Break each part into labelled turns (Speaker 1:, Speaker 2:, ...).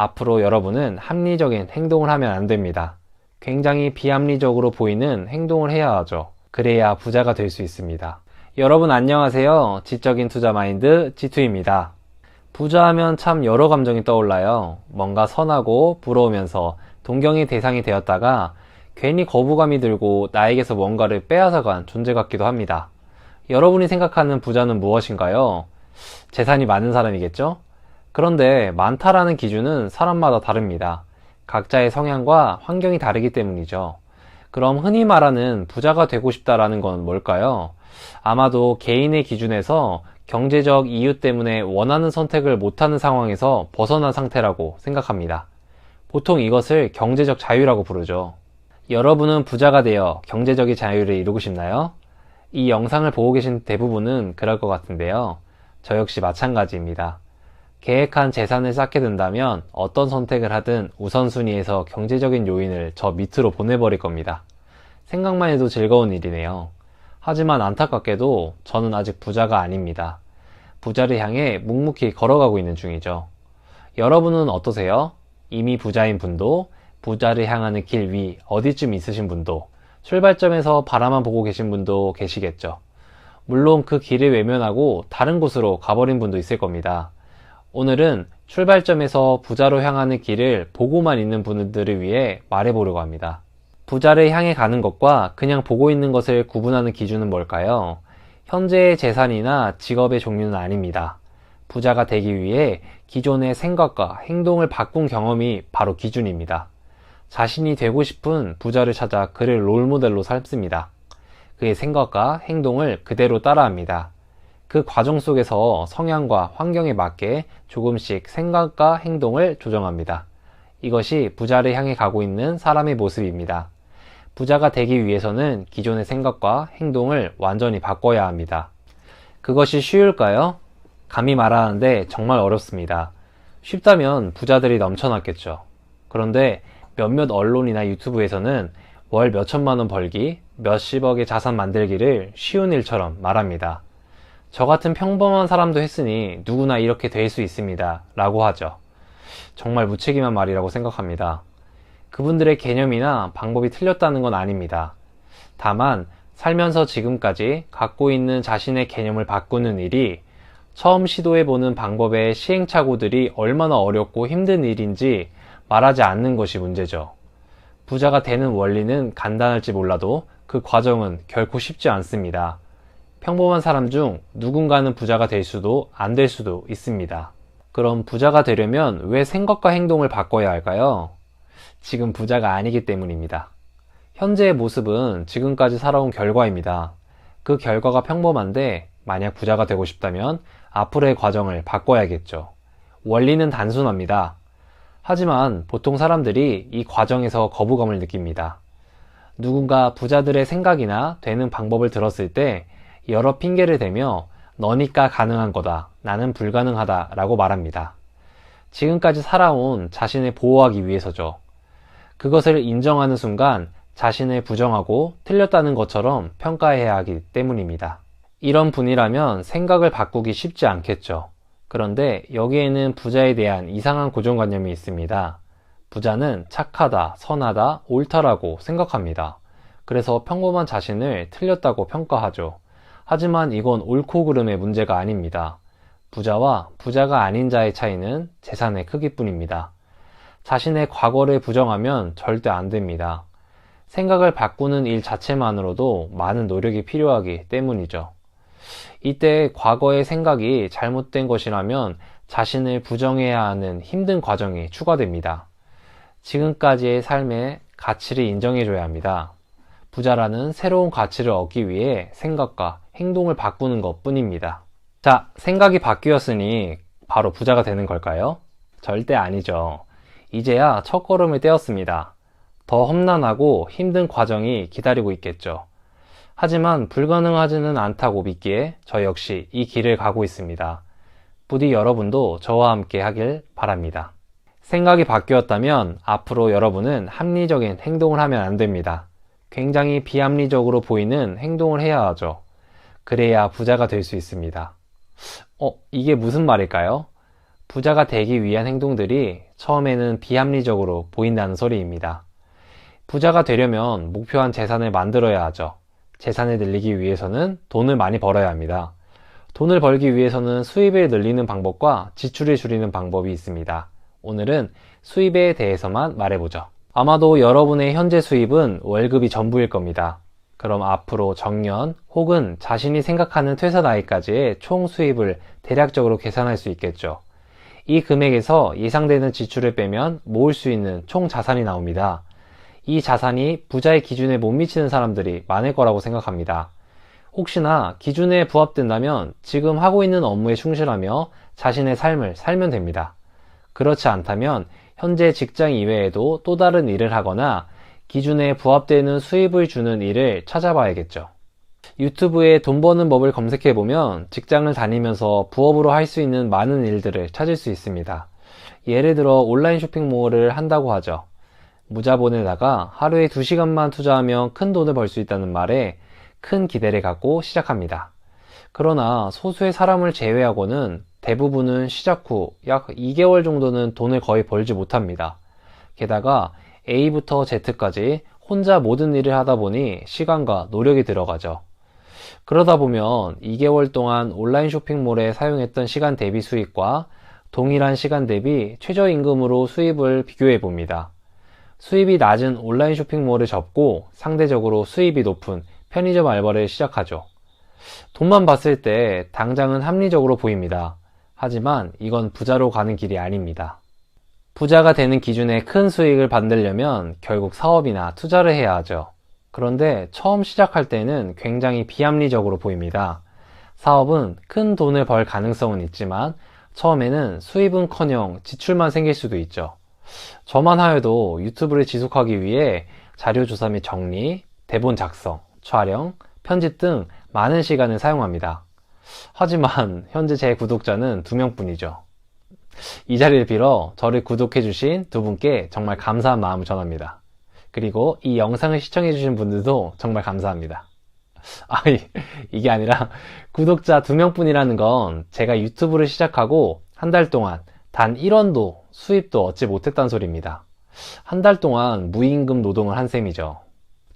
Speaker 1: 앞으로 여러분은 합리적인 행동을 하면 안 됩니다. 굉장히 비합리적으로 보이는 행동을 해야 하죠. 그래야 부자가 될 수 있습니다. 여러분 안녕하세요. 지적인 투자 마인드 지투입니다. 부자하면 참 여러 감정이 떠올라요. 뭔가 선하고 부러우면서 동경의 대상이 되었다가 괜히 거부감이 들고 나에게서 뭔가를 빼앗아간 존재 같기도 합니다. 여러분이 생각하는 부자는 무엇인가요? 재산이 많은 사람이겠죠? 그런데 많다라는 기준은 사람마다 다릅니다. 각자의 성향과 환경이 다르기 때문이죠. 그럼 흔히 말하는 부자가 되고 싶다라는 건 뭘까요? 아마도 개인의 기준에서 경제적 이유 때문에 원하는 선택을 못하는 상황에서 벗어난 상태라고 생각합니다. 보통 이것을 경제적 자유라고 부르죠. 여러분은 부자가 되어 경제적인 자유를 이루고 싶나요? 이 영상을 보고 계신 대부분은 그럴 것 같은데요. 저 역시 마찬가지입니다. 계획한 재산을 쌓게 된다면 어떤 선택을 하든 우선순위에서 경제적인 요인을 저 밑으로 보내버릴 겁니다. 생각만 해도 즐거운 일이네요. 하지만 안타깝게도 저는 아직 부자가 아닙니다. 부자를 향해 묵묵히 걸어가고 있는 중이죠. 여러분은 어떠세요? 이미 부자인 분도, 부자를 향하는 길 위 어디쯤 있으신 분도, 출발점에서 바라만 보고 계신 분도 계시겠죠. 물론 그 길을 외면하고 다른 곳으로 가버린 분도 있을 겁니다. 오늘은 출발점에서 부자로 향하는 길을 보고만 있는 분들을 위해 말해보려고 합니다. 부자를 향해 가는 것과 그냥 보고 있는 것을 구분하는 기준은 뭘까요? 현재의 재산이나 직업의 종류는 아닙니다. 부자가 되기 위해 기존의 생각과 행동을 바꾼 경험이 바로 기준입니다. 자신이 되고 싶은 부자를 찾아 그를 롤모델로 삼습니다. 그의 생각과 행동을 그대로 따라합니다. 그 과정 속에서 성향과 환경에 맞게 조금씩 생각과 행동을 조정합니다. 이것이 부자를 향해 가고 있는 사람의 모습입니다. 부자가 되기 위해서는 기존의 생각과 행동을 완전히 바꿔야 합니다. 그것이 쉬울까요? 감히 말하는데 정말 어렵습니다. 쉽다면 부자들이 넘쳐났겠죠. 그런데 몇몇 언론이나 유튜브에서는 월 몇천만 원 벌기, 몇십억의 자산 만들기를 쉬운 일처럼 말합니다. 저 같은 평범한 사람도 했으니 누구나 이렇게 될 수 있습니다. 라고 하죠. 정말 무책임한 말이라고 생각합니다. 그분들의 개념이나 방법이 틀렸다는 건 아닙니다. 다만 살면서 지금까지 갖고 있는 자신의 개념을 바꾸는 일이 처음 시도해보는 방법의 시행착오들이 얼마나 어렵고 힘든 일인지 말하지 않는 것이 문제죠. 부자가 되는 원리는 간단할지 몰라도 그 과정은 결코 쉽지 않습니다. 평범한 사람 중 누군가는 부자가 될 수도 안 될 수도 있습니다. 그럼 부자가 되려면 왜 생각과 행동을 바꿔야 할까요? 지금 부자가 아니기 때문입니다. 현재의 모습은 지금까지 살아온 결과입니다. 그 결과가 평범한데 만약 부자가 되고 싶다면 앞으로의 과정을 바꿔야겠죠. 원리는 단순합니다. 하지만 보통 사람들이 이 과정에서 거부감을 느낍니다. 누군가 부자들의 생각이나 되는 방법을 들었을 때 여러 핑계를 대며 너니까 가능한 거다, 나는 불가능하다 라고 말합니다. 지금까지 살아온 자신을 보호하기 위해서죠. 그것을 인정하는 순간 자신을 부정하고 틀렸다는 것처럼 평가해야 하기 때문입니다. 이런 분이라면 생각을 바꾸기 쉽지 않겠죠. 그런데 여기에는 부자에 대한 이상한 고정관념이 있습니다. 부자는 착하다, 선하다, 옳다라고 생각합니다. 그래서 평범한 자신을 틀렸다고 평가하죠. 하지만 이건 옳고 그름의 문제가 아닙니다. 부자와 부자가 아닌 자의 차이는 재산의 크기뿐입니다. 자신의 과거를 부정하면 절대 안 됩니다. 생각을 바꾸는 일 자체만으로도 많은 노력이 필요하기 때문이죠. 이때 과거의 생각이 잘못된 것이라면 자신을 부정해야 하는 힘든 과정이 추가됩니다. 지금까지의 삶의 가치를 인정해줘야 합니다. 부자라는 새로운 가치를 얻기 위해 생각과 행동을 바꾸는 것 뿐입니다. 자, 생각이 바뀌었으니 바로 부자가 되는 걸까요? 절대 아니죠. 이제야 첫걸음을 떼었습니다. 더 험난하고 힘든 과정이 기다리고 있겠죠. 하지만 불가능하지는 않다고 믿기에 저 역시 이 길을 가고 있습니다. 부디 여러분도 저와 함께 하길 바랍니다. 생각이 바뀌었다면 앞으로 여러분은 합리적인 행동을 하면 안 됩니다. 굉장히 비합리적으로 보이는 행동을 해야 하죠. 그래야 부자가 될 수 있습니다. 이게 무슨 말일까요? 부자가 되기 위한 행동들이 처음에는 비합리적으로 보인다는 소리입니다. 부자가 되려면 목표한 재산을 만들어야 하죠. 재산을 늘리기 위해서는 돈을 많이 벌어야 합니다. 돈을 벌기 위해서는 수입을 늘리는 방법과 지출을 줄이는 방법이 있습니다. 오늘은 수입에 대해서만 말해보죠. 아마도 여러분의 현재 수입은 월급이 전부일 겁니다. 그럼 앞으로 정년 혹은 자신이 생각하는 퇴사 나이까지의 총 수입을 대략적으로 계산할 수 있겠죠. 이 금액에서 예상되는 지출을 빼면 모을 수 있는 총 자산이 나옵니다. 이 자산이 부자의 기준에 못 미치는 사람들이 많을 거라고 생각합니다. 혹시나 기준에 부합된다면 지금 하고 있는 업무에 충실하며 자신의 삶을 살면 됩니다. 그렇지 않다면 현재 직장 이외에도 또 다른 일을 하거나 기준에 부합되는 수입을 주는 일을 찾아봐야겠죠. 유튜브에 돈 버는 법을 검색해보면 직장을 다니면서 부업으로 할 수 있는 많은 일들을 찾을 수 있습니다. 예를 들어 온라인 쇼핑몰을 한다고 하죠. 무자본에다가 하루에 2시간만 투자하면 큰 돈을 벌 수 있다는 말에 큰 기대를 갖고 시작합니다. 그러나 소수의 사람을 제외하고는 대부분은 시작 후 약 2개월 정도는 돈을 거의 벌지 못합니다. 게다가 A부터 Z까지 혼자 모든 일을 하다 보니 시간과 노력이 들어가죠. 그러다 보면 2개월 동안 온라인 쇼핑몰에 사용했던 시간 대비 수익과 동일한 시간 대비 최저임금으로 수입을 비교해 봅니다. 수입이 낮은 온라인 쇼핑몰을 접고 상대적으로 수입이 높은 편의점 알바를 시작하죠. 돈만 봤을 때 당장은 합리적으로 보입니다. 하지만 이건 부자로 가는 길이 아닙니다. 부자가 되는 기준에 큰 수익을 받으려면 결국 사업이나 투자를 해야 하죠. 그런데 처음 시작할 때는 굉장히 비합리적으로 보입니다. 사업은 큰 돈을 벌 가능성은 있지만 처음에는 수입은커녕 지출만 생길 수도 있죠. 저만 하여도 유튜브를 지속하기 위해 자료 조사 및 정리, 대본 작성, 촬영, 편집 등 많은 시간을 사용합니다. 하지만 현재 제 구독자는 2명뿐이죠. 이 자리를 빌어 저를 구독해주신 두 분께 정말 감사한 마음을 전합니다. 그리고 이 영상을 시청해주신 분들도 정말 감사합니다. 이게 아니라 구독자 2명뿐이라는 건 제가 유튜브를 시작하고 한 달 동안 단 1원도 수입도 얻지 못했다는 소리입니다. 한 달 동안 무임금 노동을 한 셈이죠.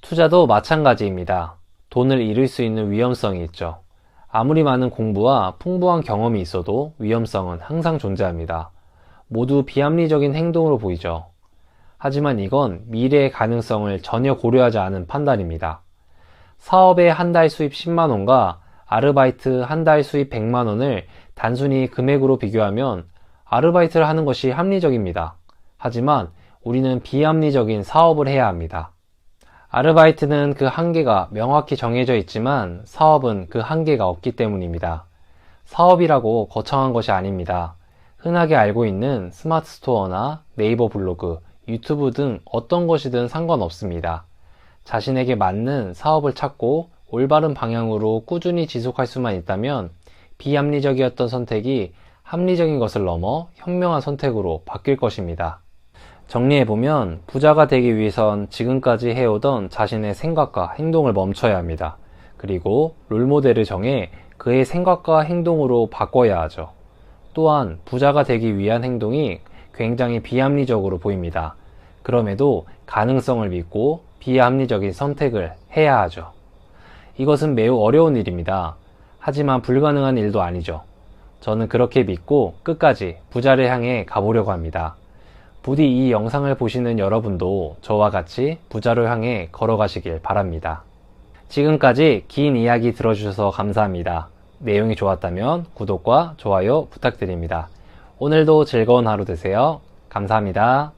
Speaker 1: 투자도 마찬가지입니다. 돈을 잃을 수 있는 위험성이 있죠. 아무리 많은 공부와 풍부한 경험이 있어도 위험성은 항상 존재합니다. 모두 비합리적인 행동으로 보이죠. 하지만 이건 미래의 가능성을 전혀 고려하지 않은 판단입니다. 사업의 한 달 수입 10만원과 아르바이트 한 달 수입 100만원을 단순히 금액으로 비교하면 아르바이트를 하는 것이 합리적입니다. 하지만 우리는 비합리적인 사업을 해야 합니다. 아르바이트는 그 한계가 명확히 정해져 있지만 사업은 그 한계가 없기 때문입니다. 사업이라고 거창한 것이 아닙니다. 흔하게 알고 있는 스마트 스토어나 네이버 블로그, 유튜브 등 어떤 것이든 상관없습니다. 자신에게 맞는 사업을 찾고 올바른 방향으로 꾸준히 지속할 수만 있다면 비합리적이었던 선택이 합리적인 것을 넘어 현명한 선택으로 바뀔 것입니다. 정리해보면 부자가 되기 위해선 지금까지 해오던 자신의 생각과 행동을 멈춰야 합니다. 그리고 롤모델을 정해 그의 생각과 행동으로 바꿔야 하죠. 또한 부자가 되기 위한 행동이 굉장히 비합리적으로 보입니다. 그럼에도 가능성을 믿고 비합리적인 선택을 해야 하죠. 이것은 매우 어려운 일입니다. 하지만 불가능한 일도 아니죠. 저는 그렇게 믿고 끝까지 부자를 향해 가보려고 합니다. 부디 이 영상을 보시는 여러분도 저와 같이 부자를 향해 걸어가시길 바랍니다. 지금까지 긴 이야기 들어주셔서 감사합니다. 내용이 좋았다면 구독과 좋아요 부탁드립니다. 오늘도 즐거운 하루 되세요. 감사합니다.